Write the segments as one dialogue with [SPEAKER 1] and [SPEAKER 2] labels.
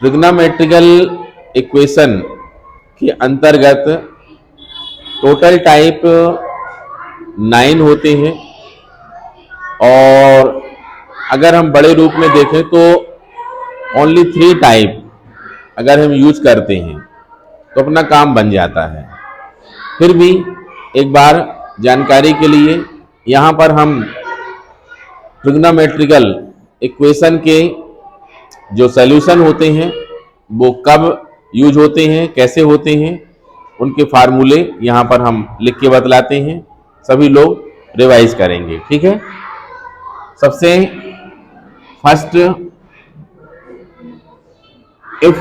[SPEAKER 1] Trigonometrical equation के अंतर्गत total type 9 होते हैं, और अगर हम बड़े रूप में देखें तो ओनली 3 टाइप अगर हम यूज करते हैं तो अपना काम बन जाता है। फिर भी एक बार जानकारी के लिए यहाँ पर हम ट्रिग्नोमेट्रिकल इक्वेशन के जो सॉल्यूशन होते हैं वो कब यूज होते हैं, कैसे होते हैं, उनके फार्मूले यहाँ पर हम लिख के बतलाते हैं, सभी लोग रिवाइज करेंगे। ठीक है, सबसे first, if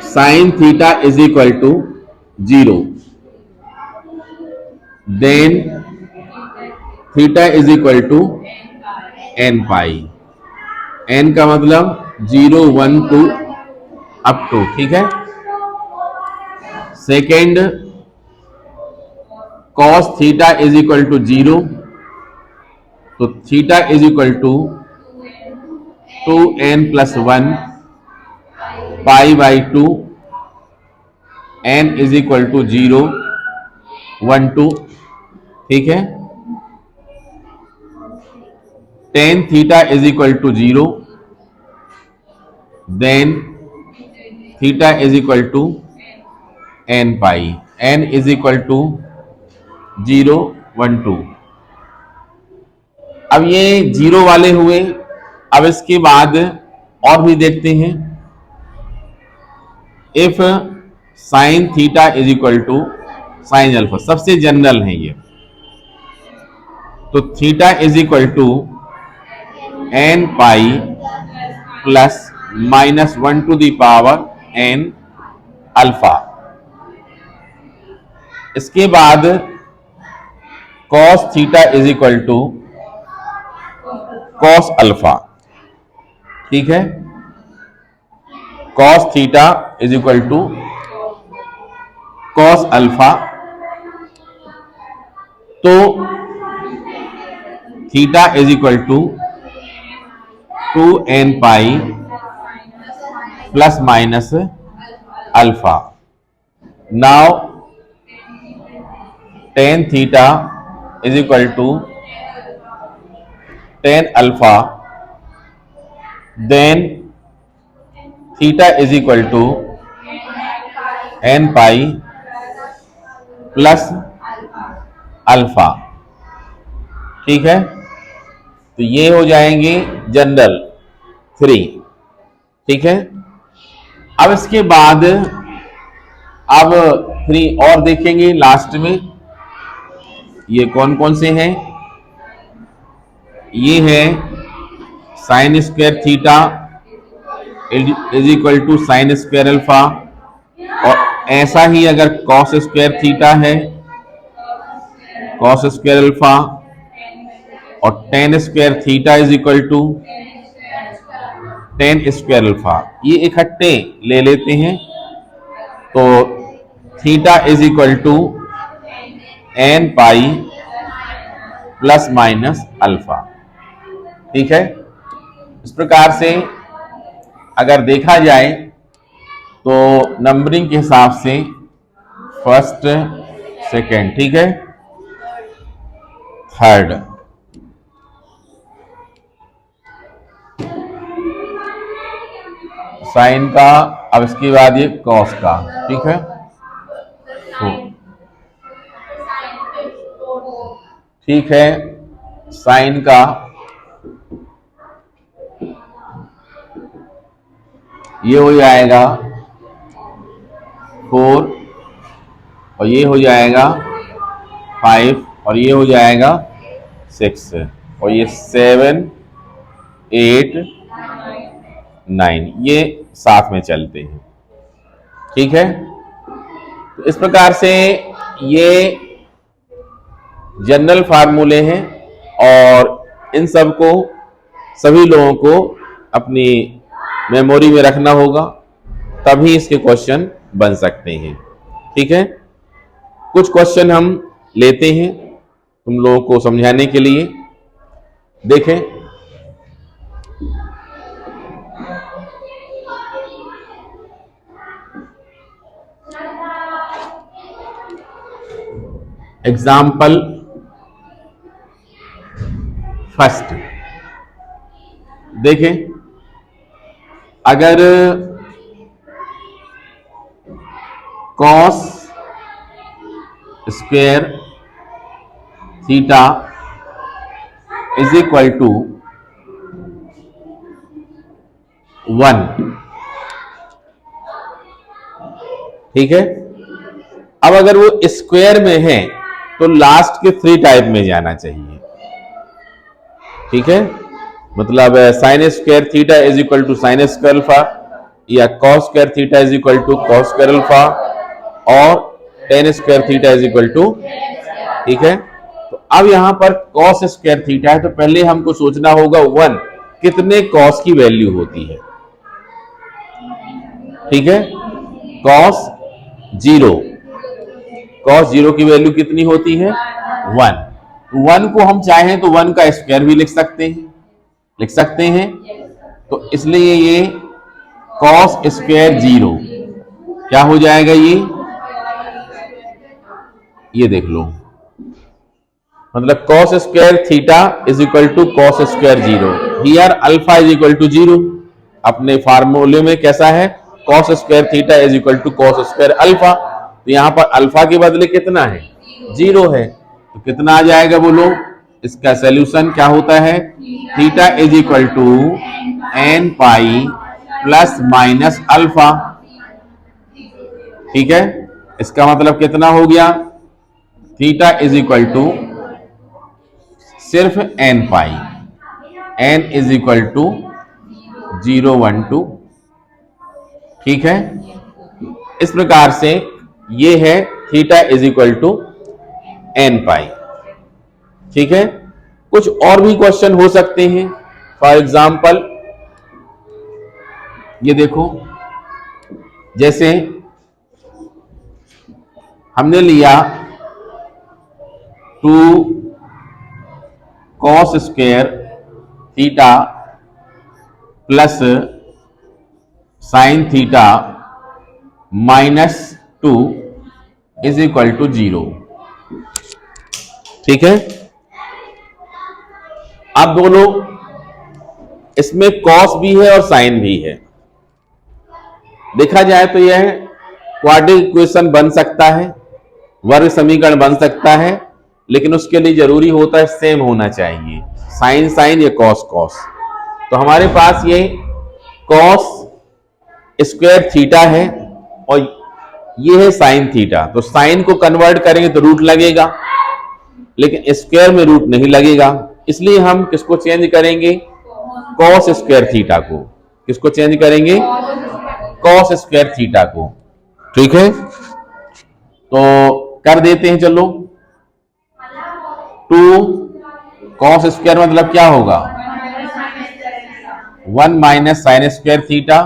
[SPEAKER 1] sine theta is equal to 0, then theta is equal to n pi. n का मतलब 0, 1, 2 अप टू। ठीक है, second, cos theta is equal to 0, तो theta is equal to 2n plus 1 pi by 2, n is equal to 0, 1, 2। ठीक है, tan theta is equal to 0, then theta is equal to n pi, n is equal to 0, 1, 2। अब ये 0 वाले हुए। अब इसके बाद और भी देखते हैं। If sine theta is equal to sine alpha, सबसे जनरल है ये, तो theta is equal to n pi plus minus 1 to the power n alpha. इसके बाद cos theta is equal to cos alpha. ठीक है, cos theta is equal to cos alpha, तो theta is equal to 2n pi plus minus alpha. Now tan theta is equal to tan alpha, then theta is equal to n pi plus alpha. ठीक है, तो ये हो जाएंगे general 3। ठीक है, अब इसके बाद अब 3 और देखेंगे लास्ट में। ये कौन कौन से हैं? ये है sine square theta is equal to sine square alpha, और ऐसा ही अगर कॉस स्क्वायर थीटा है, कॉस स्क्वायर अल्फा, और tan square theta is equal to tan square alpha. ये इकट्ठे ले लेते हैं, तो theta is equal to n pi plus minus alpha. ठीक है, इस प्रकार से अगर देखा जाए तो नंबरिंग के हिसाब से फर्स्ट, सेकेंड, ठीक है, थर्ड, साइन का, अब इसके बाद ये कॉस का। ठीक है, तो ठीक है, साइन का ये हो जाएगा 4, और ये हो जाएगा 5, और ये हो जाएगा 6, और ये 7, 8, 9, ये साथ में चलते हैं। ठीक है, तो इस प्रकार से ये जनरल फार्मूले हैं, और इन सब को सभी लोगों को अपनी मेमोरी में रखना होगा, तभी इसके क्वेश्चन बन सकते हैं। ठीक है, कुछ क्वेश्चन हम लेते हैं तुम लोगों को समझाने के लिए। देखें, एग्जाम्पल फर्स्ट देखें, अगर cos square theta is equal to 1, ठीक है। अब अगर वो स्क्वायर में है तो लास्ट के 3 टाइप में जाना चाहिए, ठीक है। मतलब sine square theta is equal to sine square alpha, या cos square theta is equal to cos square alpha, और tan square theta is equal to, ठीक है। तो अब यहां पर कॉस स्क्वायर थीटा है तो पहले हमको सोचना होगा 1 कितने कॉस की वैल्यू होती है, ठीक है। कॉस 0 की वैल्यू कितनी होती है 1। 1 को हम चाहें तो 1 का स्क्वायर भी लिख सकते हैं। तो इसलिए ये कॉस स्क्वायर 0 क्या हो जाएगा, ये देख लो, मतलब cos square theta is equal to cos square 0, here alpha is equal to 0। अपने फार्मूले में कैसा है, cos square theta is equal to cos square alpha, तो यहां पर अल्फा के बदले कितना है 0 है, तो कितना आ जाएगा बोलो। इसका सॉल्यूशन क्या होता है, theta is equal to n pi plus minus alpha, ठीक है। इसका मतलब कितना हो गया, थीटा इज इक्वल टू सिर्फ n pi, n is equal to 0, 1, 2, ठीक है। इस प्रकार से ये है theta is equal to n pi, ठीक है। कुछ और भी क्वेश्चन हो सकते हैं, फॉर एग्जाम्पल ये देखो, जैसे हमने लिया 2 cos square theta plus sine theta -2 is equal to 0, ठीक है। अब बोलो, इसमें कॉस भी है और साइन भी है, देखा जाए तो यह क्वाड्रेटिक इक्वेशन बन सकता है, वर्ग समीकरण बन सकता है, लेकिन उसके लिए जरूरी होता है सेम होना चाहिए, साइन साइन या कॉस कॉस। तो हमारे पास ये कॉस स्क्वायर थीटा है और ये है साइन थीटा, तो साइन को कन्वर्ट करेंगे तो रूट लगेगा, लेकिन स्क्वायर में रूट नहीं लगेगा, इसलिए हम किसको चेंज करेंगे, कॉस स्क्वायर थीटा को। किसको चेंज करेंगे, कॉस स्क्वायर थीटा को, ठीक है। तो कर देते हैं, चलो 2 कॉस स्क्वायर मतलब क्या होगा 1 minus sine square theta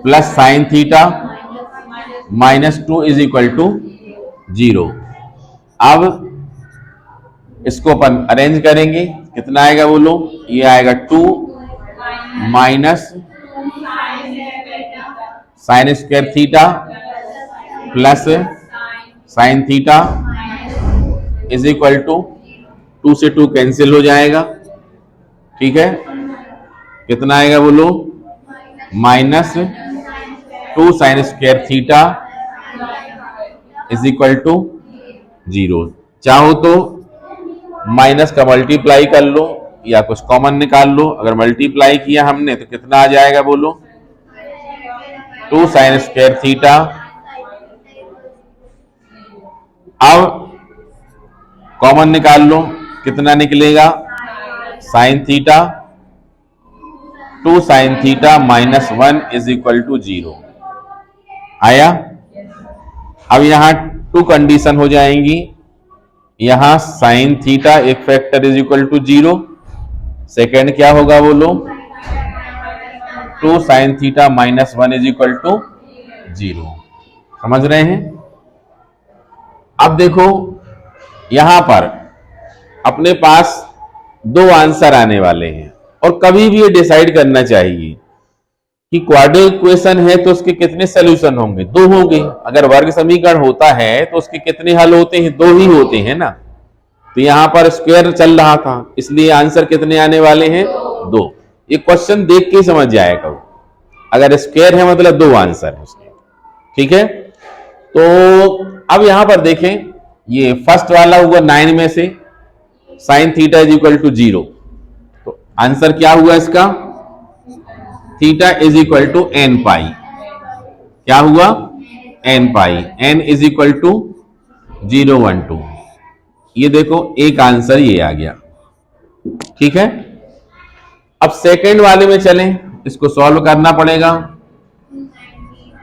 [SPEAKER 1] plus sine theta -2 is equal to 0। अब इसको अपन अरेंज करेंगे, कितना आएगा बोलो, ये आएगा 2 minus sine square theta plus sine theta is equal to 2 से 2 कैंसिल हो जाएगा, ठीक है। कितना आएगा बोलो, -2 sine square theta is equal to 0। चाहो तो माइनस का मल्टीप्लाई कर लो या कुछ कॉमन निकाल लो, अगर मल्टीप्लाई किया हमने तो कितना आ जाएगा बोलो, 2 साइन स्क्वायर थीटा, अब कॉमन निकाल लो, कितना निकलेगा sine theta, 2 sine theta -1 is equal to 0 आया। अब यहां 2 कंडीशन हो जाएंगी, यहां साइन थीटा एक factor is equal to 0, second क्या होगा बोलो, 2 sine theta -1 is equal to 0। समझ रहे हैं। अब देखो यहां पर अपने पास 2 आंसर आने वाले हैं और कभी भी ये डिसाइड करना चाहिए कि क्वाड्रेटिक इक्वेशन है तो उसके कितने सॉल्यूशन होंगे? दो होंगे। अगर वर्ग समीकरण होता है तो उसके कितने हल होते हैं? दो ही होते हैं ना। तो यहां पर स्क्वायर चल रहा था, इसलिए आंसर कितने आने वाले हैं? दो। ये क्वेश्चन देख के समझ जाएगा, अगर स्क्वायर है मतलब दो आंसर है उसके। ठीक है, तो अब यहां पर देखें, ये फर्स्ट वाला हुआ 9 में से sine theta is equal to 0, तो आंसर क्या हुआ इसका? Theta is equal to n pi. क्या हुआ? N pi. N is equal to 012। ये देखो एक आंसर ये आ गया। ठीक है, अब सेकंड वाले में चलें, इसको सॉल्व करना पड़ेगा।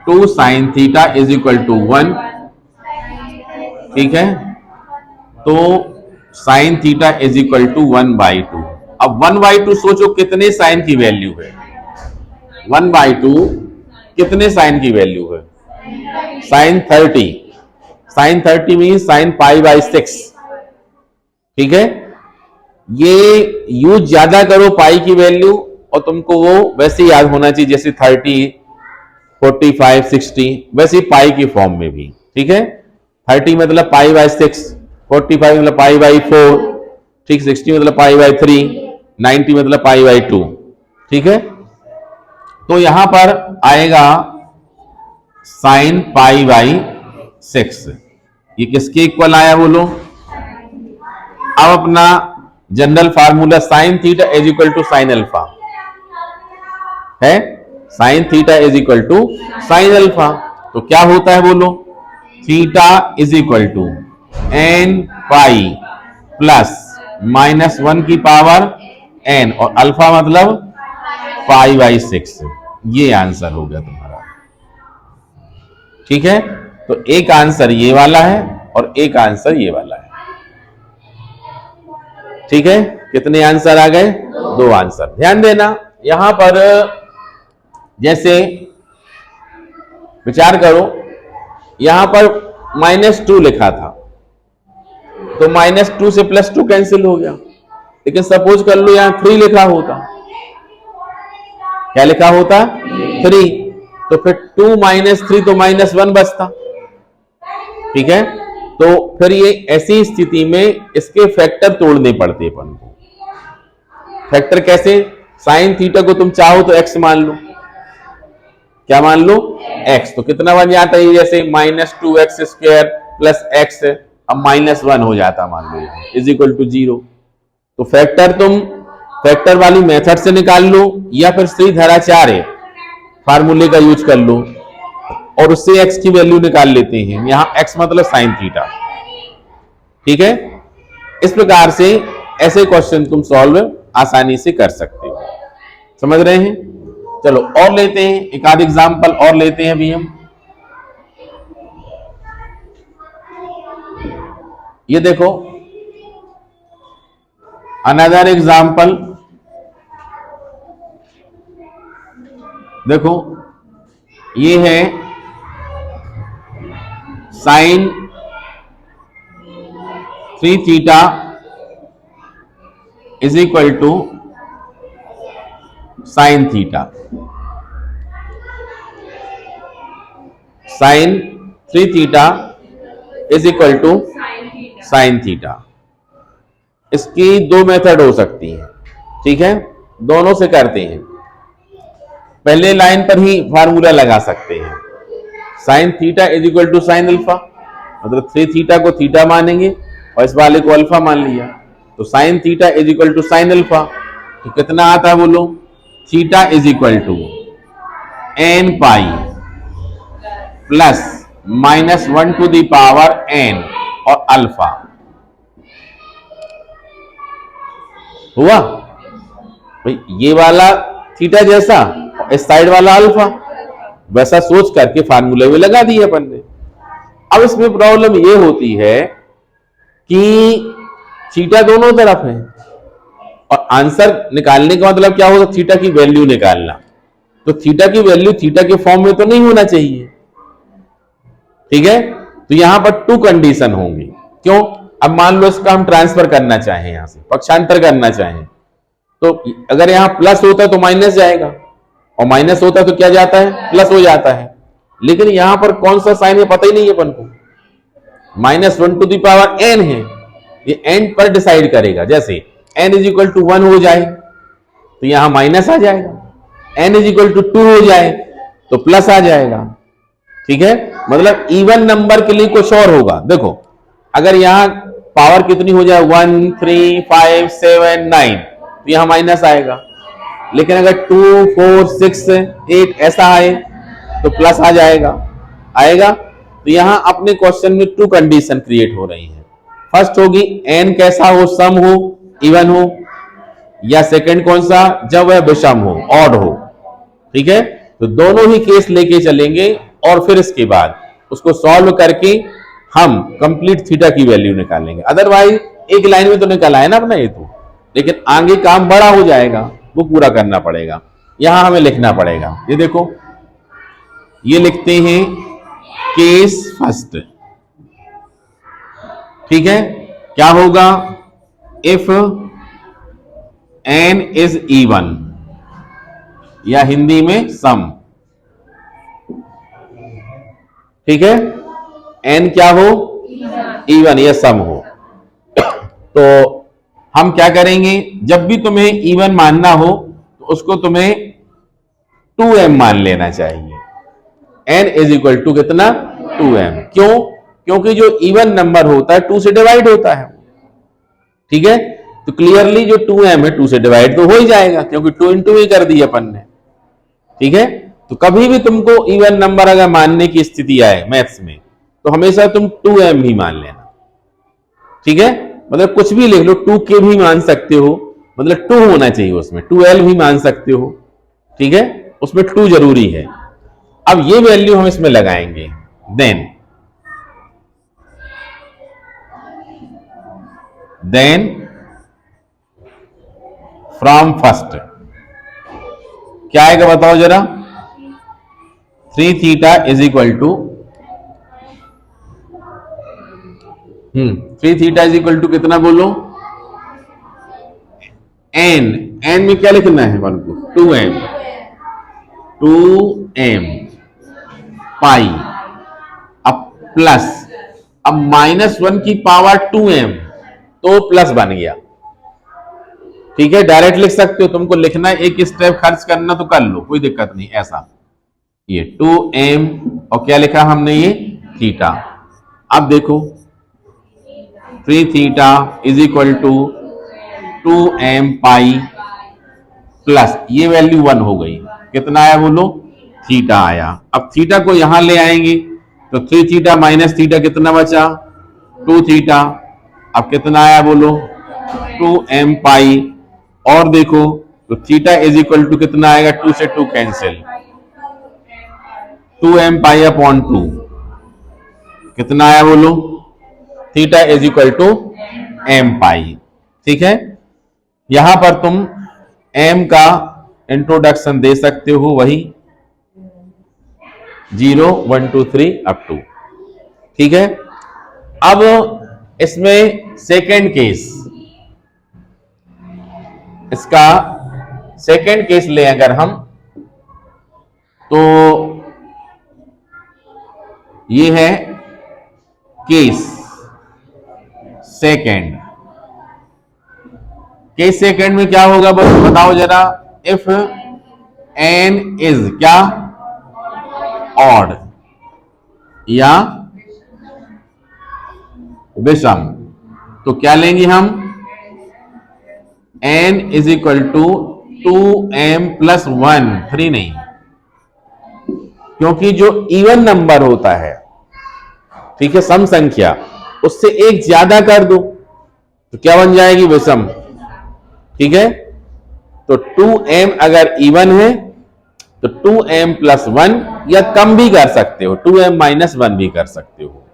[SPEAKER 1] 2 sine theta is equal to 1। ठीक है, तो sine theta is equal to 1/2। अब 1/2 सोचो कितने साइन की वैल्यू है? 1/2 कितने साइन की वैल्यू है? साइन 30। Sine 30 mean sine π/6। ठीक है, ये यूज ज्यादा करो पाई की वैल्यू और तुमको वो वैसे याद होना चाहिए जैसे 30, 45, 60, वैसे पाई की फॉर्म में भी। ठीक है, 30 मतलब π/6, 45 मतलब π/4, ठीक, 60 मतलब π/3, 90 मतलब π/2। ठीक है, तो यहां पर आएगा साइन π/6। ये किसके इक्वल आया बोलो? अब अपना general formula sine theta is equal to sine alpha है। Sine theta is equal to sine alpha, तो क्या होता है बोलो? Theta is equal to n pi plus -1 की पावर एन, और अल्फा मतलब π/6। ये आंसर हो गया तुम्हारा। ठीक है, तो एक आंसर ये वाला है और एक आंसर ये वाला है। ठीक है, कितने आंसर आ गए? दो आंसर। ध्यान देना यहां पर, जैसे विचार करो, यहां पर -2 लिखा था, तो -2 से +2 कैंसिल हो गया। लेकिन सपोज कर लो यहां 3 लिखा होता, क्या लिखा होता? 3, तो फिर 2 - 3 तो -1 बचता। ठीक है, तो फिर ये ऐसी स्थिति में इसके फैक्टर तोड़ने पड़ते अपन को। फैक्टर कैसे? साइन थीटा को तुम चाहो तो x मान लो। क्या मान लो? x। तो कितना बन जाता है? जैसे -2x² प्लस x, अब -1 हो जाता मान लो, इज इक्वल टू 0। तो फैक्टर तुम फैक्टर वाली मेथड से निकाल लो, या फिर श्रीधराचार्य फार्मूले का यूज कर लो और उससे x की वैल्यू निकाल लेते हैं। यहां x मतलब साइन थीटा। ठीक है, इस प्रकार से ऐसे क्वेश्चन तुम सॉल्व आसानी से कर सकते हो। समझ रहे हैं? चलो और लेते हैं, एक आध एग्जांपल और लेते हैं अभी हम। ये देखो अनदर एग्जांपल, देखो ये है sine 3 theta is equal to sine theta. Sine 3 theta is equal to sine theta. इसकी दो मेथड हो सकती है। ठीक है, दोनों से करते हैं। पहले लाइन पर ही फार्मूला लगा सकते हैं, sine theta is equal to sine alpha, मतलब 3 थीटा को थीटा मानेंगे और इस वाले को अल्फा मान लिया, तो sine theta is equal to sine alpha. तो कितना आता है बोलो? Theta is equal to n pi plus -1 to the power n और अल्फा। हुआ भाई, ये वाला थीटा जैसा, इस साइड वाला अल्फा, वैसा सोच करके फार्मूले में लगा दिए अपन ने। अब इसमें प्रॉब्लम ये होती है कि थीटा दोनों तरफ है और आंसर निकालने का मतलब क्या होगा? थीटा की वैल्यू निकालना। तो थीटा की वैल्यू थीटा के फॉर्म में तो नहीं होना चाहिए। ठीक है, तो यहां पर 2 कंडीशन होंगी। क्यों? अब मान लो इसका हम ट्रांसफर करना चाहें, यहां से पक्षांतर करना चाहें, तो अगर यहां प्लस होता तो माइनस जाएगा, और माइनस होता है तो क्या जाता है, प्लस हो जाता है। लेकिन यहां पर कौन सा साइन है पता ही नहीं है अपन को, -1 टू द पावर n है, ये n पर डिसाइड करेगा। जैसे n इज इक्वल टू 1 हो जाए तो यहां माइनस आ जाएगा, n इज इक्वल टू 2 हो जाए तो प्लस आ जाएगा। ठीक है, मतलब इवन नंबर के लिए कुछ और होगा। देखो अगर यहां पावर कितनी हो जाए 1 3 5 7 9 तो यहां माइनस आएगा, लेकिन अगर 2 4 6 8 ऐसा आए तो प्लस आ जाएगा, आएगा। तो यहां अपने क्वेश्चन में 2 कंडीशन क्रिएट हो रही है। फर्स्ट होगी n कैसा हो, सम हो, इवन हो, या सेकंड कौन सा, जब वह विषम हो, ऑड हो। ठीक है, तो दोनों ही केस लेके चलेंगे और फिर इसके बाद उसको सॉल्व करके हम कंप्लीट थीटा की वैल्यू निकालेंगे। अदरवाइज एक लाइन में तो निकला है ना अपना ये तो, लेकिन आगे काम बड़ा हो जाएगा, वो पूरा करना पड़ेगा। यहां हमें लिखना पड़ेगा, ये देखो ये लिखते हैं केस फर्स्ट। ठीक है, क्या होगा, इफ n इज इवन, या हिंदी में सम। ठीक है, n क्या हो, इवन या सम हो। तो हम क्या करेंगे, जब भी तुम्हें इवन मानना हो तो उसको तुम्हें 2m मान लेना चाहिए। n इज इक्वल टू कितना, 2m। क्यों, क्योंकि जो इवन नंबर होता है 2 से डिवाइड होता है। ठीक है, तो क्लियरली जो 2m है 2 से डिवाइड तो हो ही जाएगा, क्योंकि 2 इंटू ही कर दी अपन ने। ठीक है, तो कभी भी तुमको इवन नंबर अगर मानने की स्थिति आए मैथ्स में तो हमेशा तुम 2m ही मान लेना। ठीक है, मतलब कुछ भी लिख लो, 2k भी मान सकते हो, मतलब 2 होना चाहिए उसमें, 2l भी मान सकते हो। ठीक है, उसमें 2 जरूरी है। अब ये वैल्यू हम इसमें लगाएंगे, देन फ्रॉम फर्स्ट क्या आएगा बताओ जरा, 3 theta is equal to 3 theta is equal to कितना बोलो, n में क्या लिखना है वन को, 2m पाई, अब प्लस, अब -1 की पावर 2m तो प्लस बन गया। ठीक है, डायरेक्ट लिख सकते हो, तुमको लिखना है एक स्टेप खर्च करना तो कर लो, कोई दिक्कत नहीं। ऐसा ये 2m और क्या लिखा हमने, ये थीटा। अब देखो 3 theta is equal to 2m pi plus, ये वैल्यू 1 हो गई, कितना आया बोलो, थीटा आया। अब थीटा को यहां ले आएंगे तो 3 थीटा माइनस थीटा कितना बचा, 2 थीटा। अब कितना आया बोलो, 2m पाई, और देखो तो थीटा इज इक्वल टू कितना आएगा, 2 से 2 कैंसिल, 2m पाई अपॉन 2 कितना आया बोलो, theta is equal to m pi. ठीक है, यहां पर तुम m का इंट्रोडक्शन दे सकते हो, वही 0 1 2 3 अप टू। ठीक है, अब इसमें सेकेंड केस, इसका सेकेंड केस ले अगर हम, तो ये है केस सेकेंड। केस सेकेंड में क्या होगा बस बताओ जरा, इफ n इज क्या, ऑड या विषम, तो क्या लेंगे हम, n is equal to 2m plus 1, 3 नहीं, क्योंकि जो इवन नंबर होता है, ठीक है, सम संख्या, उससे एक ज्यादा कर दो तो क्या बन जाएगी, विषम। ठीक है, तो 2m अगर इवन है तो 2m प्लस 1, या कम भी कर सकते हो, 2m माइनस 1 भी कर सकते हो।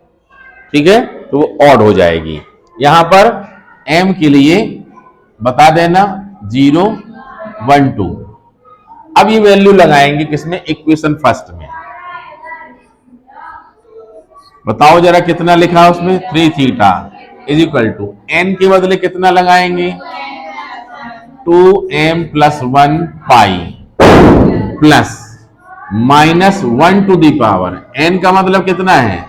[SPEAKER 1] ठीक है, तो वो ऑड हो जाएगी। यहां पर m के लिए बता देना 0 1 2। अब ये वैल्यू लगाएंगे किसमें, इक्वेशन फर्स्ट में। बताओ जरा कितना लिखा है उसमें, 3 theta is equal to n के बदले कितना लगाएंगे, 2m प्लस 1 पाई प्लस -1 n का मतलब कितना है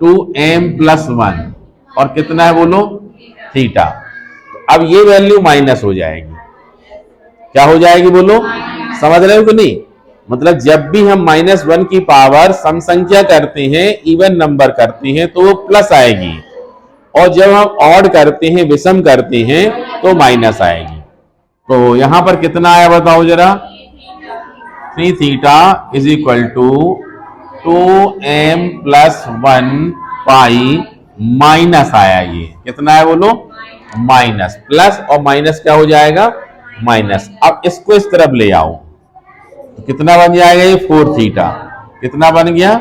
[SPEAKER 1] 2m+1 और कितना है बोलो थीटा। अब ये वैल्यू माइनस हो जाएगी, क्या हो जाएगी बोलो, समझ रहे हो कि नहीं। मतलब जब भी हम -1 की पावर सम संख्या करते हैं, इवन नंबर करते हैं, तो वो प्लस आएगी, और जब हम ऑड करते हैं, विषम करते हैं, तो माइनस आएगी। तो यहां पर कितना आया बताओ जरा, 3 theta is equal to 2m+1 pi minus आया, ये कितना है बोलो माइनस, प्लस और माइनस क्या हो जाएगा माइनस। अब इसको इस तरफ ले आओ तो कितना बन जाएगा ये 4 थीटा, कितना बन गया,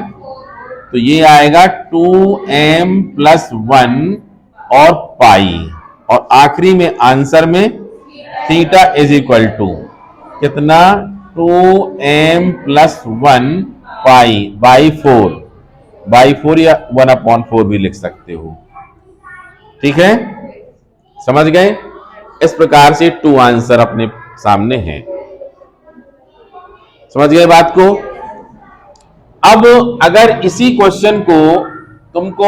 [SPEAKER 1] तो ये आएगा 2m+1 और पाई, और आखिरी में आंसर में थीटा इज इक्वल टू कितना 2m+1 पाई बाई 4 या 1/4 भी लिख सकते हो, ठीक है, समझ गए। इस प्रकार से 2 आंसर अपने सामने हैं, समझ गए बात को। अब अगर इसी क्वेश्चन को तुमको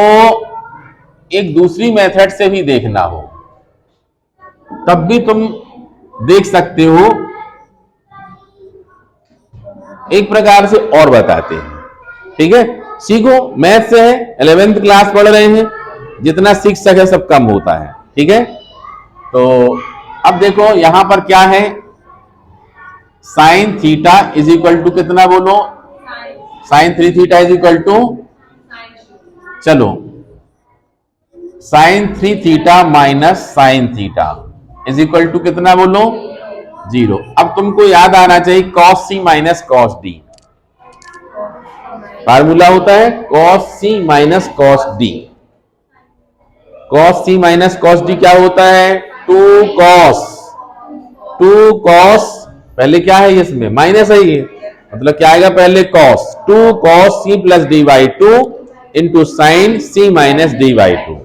[SPEAKER 1] एक दूसरी मेथड से भी देखना हो, तब भी तुम देख सकते हो। एक प्रकार से और बताते हैं, ठीक है, सीखो, मैथ से है, 11th क्लास पढ़ रहे हैं, जितना सीख सके सब कम होता है, ठीक है। तो अब देखो यहां पर क्या है, sine theta is equal to कितना बोलो, sine 3 theta is equal to, चलो sine 3 theta minus sine theta is equal to कितना बोलो 0। अब तुमको याद आना चाहिए cos c minus cos d, formula होता है cos c minus cos d। cos c minus cos d क्या होता है, 2 cos, पहले क्या है इसमें माइनस है, ये मतलब क्या आएगा पहले cos, 2 cos c plus d/2 into sine c minus d/2।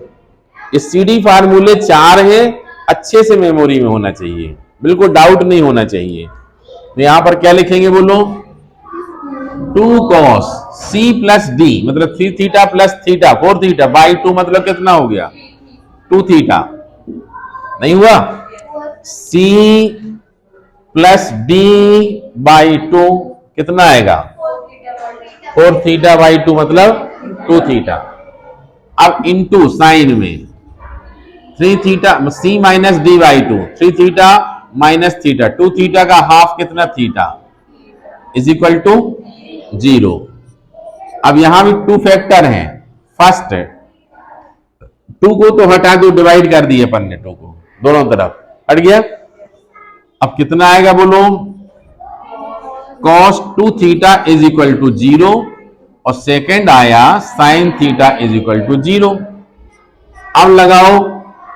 [SPEAKER 1] ये CD फार्मूले 4 हैं, अच्छे से मेमोरी में होना चाहिए, बिल्कुल डाउट नहीं होना चाहिए। तो यहां पर क्या लिखेंगे बोलो, 2 cos c प्लस d मतलब 3 theta plus theta 4 theta by 2 मतलब कितना हो गया 2 थीटा, नहीं हुआ, c प्लस d बाई 2 कितना आएगा 4 थीटा बाई 2 मतलब 2 थीटा। अब इंटू साइन में 3 theta c minus d by 2, 3 theta minus theta 2 theta का हाफ कितना थीटा इज इक्वल टू 0। अब यहां भी 2 फैक्टर हैं, फर्स्ट 2 को तो हटा दो, डिवाइड कर दिए अपन ने 2 को दोनों तरफ, हट गया। अब कितना आएगा बोलो, cos 2 theta is equal to 0 और सेकेंड आया sine theta is equal to 0। अब लगाओ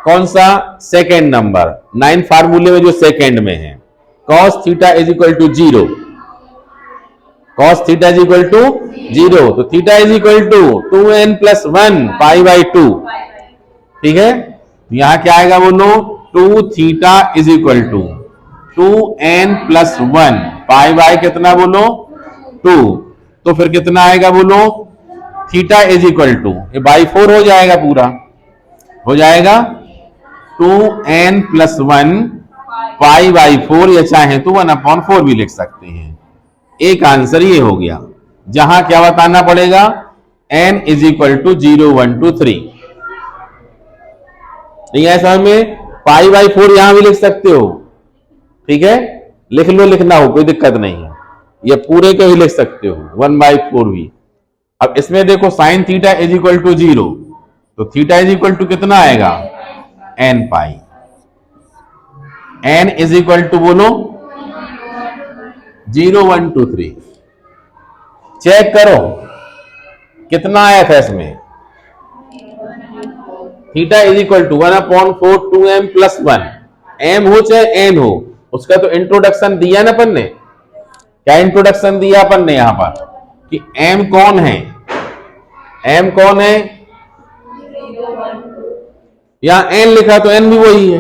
[SPEAKER 1] कौन सा सेकेंड नंबर, 9 फार्मूले में जो सेकेंड में है, cos theta is equal to 0, cos theta is equal to 0, तो theta is equal to 2n+1 pi by 2, ठीक है। यहां क्या आएगा बोलो, 2 theta is equal to 2n+1 pi by कितना बोलो 2, तो फिर कितना आएगा बोलो, थीटा इज इक्वल टू, ये बाई 4 हो जाएगा, पूरा हो जाएगा 2n+1 पाई बाई 4, या चाहे तो 1/4 भी लिख सकते हैं। एक आंसर ये हो गया, जहां क्या बताना पड़ेगा, n इज इक्वल टू 0 1 2 3, नहीं है समझ में, पाई बाई 4 यहां भी लिख सकते हो, ठीक है, लिख लो, लिखना हो कोई दिक्कत नहीं है, ये पूरे के ही लिख सकते हो 1/4 भी। अब इसमें देखो sine theta is equal to 0, तो थीटा इज इक्वल टू कितना आएगा n pi, n is equal to बोलो 0 1 2 3, चेक करो कितना आया था इसमें, theta is equal to 1/4 2m+1, m हो चाहे n हो, उसका तो इंट्रोडक्शन दिया ना अपन ने, क्या इंट्रोडक्शन दिया अपन ने यहां पर कि m कौन है, m कौन है, यहां n लिखा तो n भी वही है,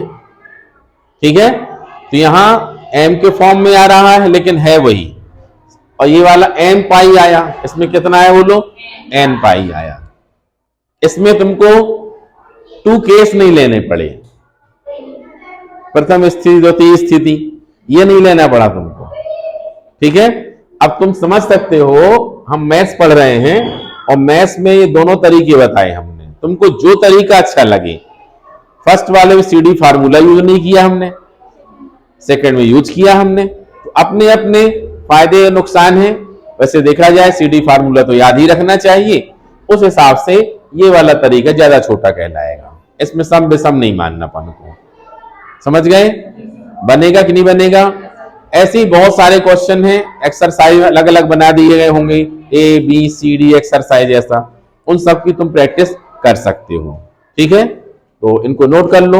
[SPEAKER 1] ठीक है। तो यहां m के फॉर्म में आ रहा है लेकिन है वही, और ये वाला m पाई आया, इसमें कितना आया बोलो, n पाई आया। इसमें तुमको 2 केस नहीं लेने पड़े, प्रथम स्थिति द्वितीय स्थिति ये नहीं लेना पड़ा तुमको, ठीक है। अब तुम समझ सकते हो, हम मैथ्स पढ़ रहे हैं और मैथ्स में ये दोनों तरीके बताए हमने, तुमको जो तरीका अच्छा लगे। फर्स्ट वाले में सीडी फार्मूला यूज नहीं किया हमने, सेकंड में यूज किया हमने, तो अपने अपने फायदे नुकसान हैं। वैसे देखा जाए सीडी फार्मूला तो याद ही रखना चाहिए, उस हिसाब से ये वाला तरीका ज्यादा छोटा कहलाएगा, इसमें सम विषम नहीं मानना अपन को। समझ गए? बनेगा कि नहीं बनेगा? ऐसे ही बहुत सारे क्वेश्चन हैं, एक्सरसाइज अलग अलग बना दिए गए होंगे, A B C D exercise ऐसा, उन सब की तुम प्रैक्टिस कर सकते हो, ठीक है। तो इनको नोट कर लो।